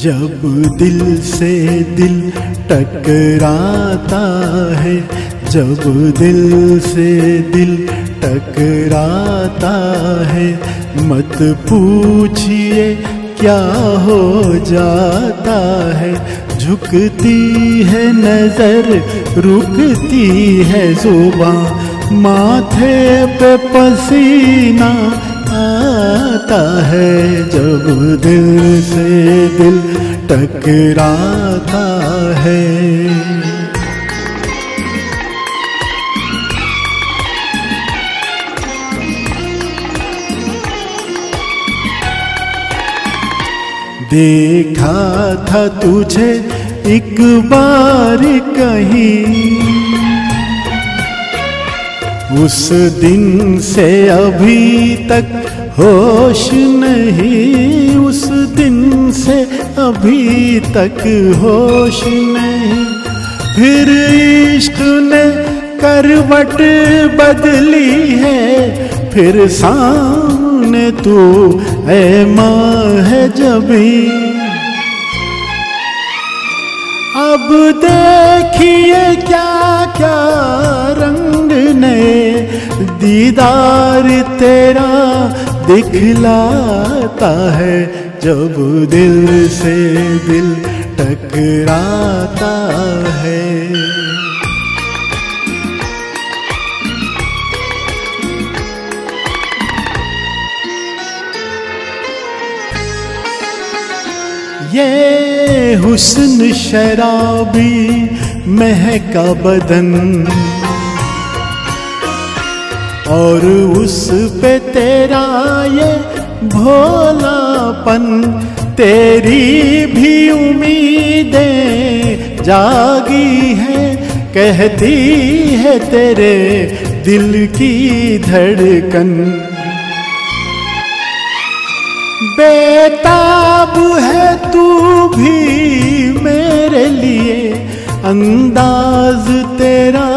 जब दिल से दिल टकराता है, जब दिल से दिल टकराता है, मत पूछिए क्या हो जाता है। झुकती है नजर, रुकती है जुबां, माथे पे पसीना आता है, जब दिल से दिल टकराता है। देखा था तुझे एक बार कहीं, उस दिन से अभी तक होश नहीं, उस दिन से अभी तक होश नहीं। फिर इश्क ने करवट बदली है, फिर सामने तू है माँ है जबी। अब देखिए क्या क्या रंग ने दीदार तेरा दिखलाता है, जब दिल से दिल टकराता है। ये हुस्न शराबी महका बदन, और उस पे तेरा ये भोलापन, तेरी भी उम्मीदें जागी है, कहती है तेरे दिल की धड़कन। बेताब है तू भी मेरे लिए, अंदाज तेरा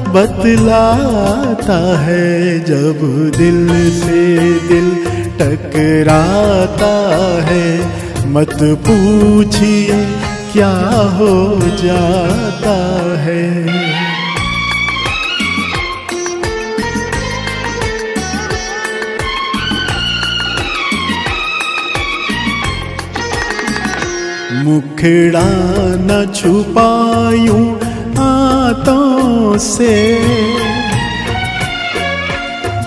बतलाता है, जब दिल से दिल टकराता है। मत पूछिए क्या हो जाता है। मुखड़ा न छुपायूं आंतों से,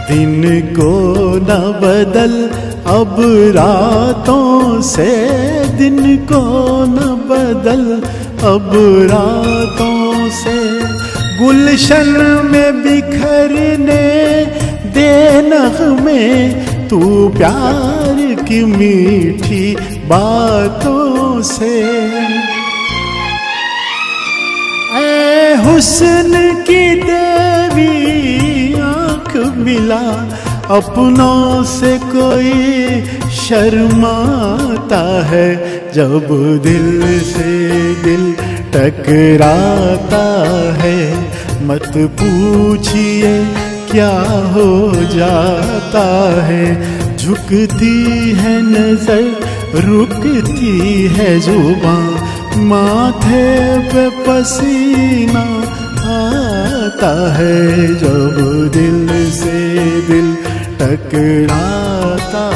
दिन को न बदल अब रातों से, दिन को न बदल अब रातों से। गुलशन में बिखरने दे नग़्मे, तू प्यार की मीठी बातों से। ऐ हुस्न की देवी आँख मिला, अपनों से कोई शर्माता है, जब दिल से दिल टकराता है। मत पूछिए क्या हो जाता है। झुकती है नजर, रुकती है जुबां, माथे पे पसीना आता है, जब दिल से दिल टकराता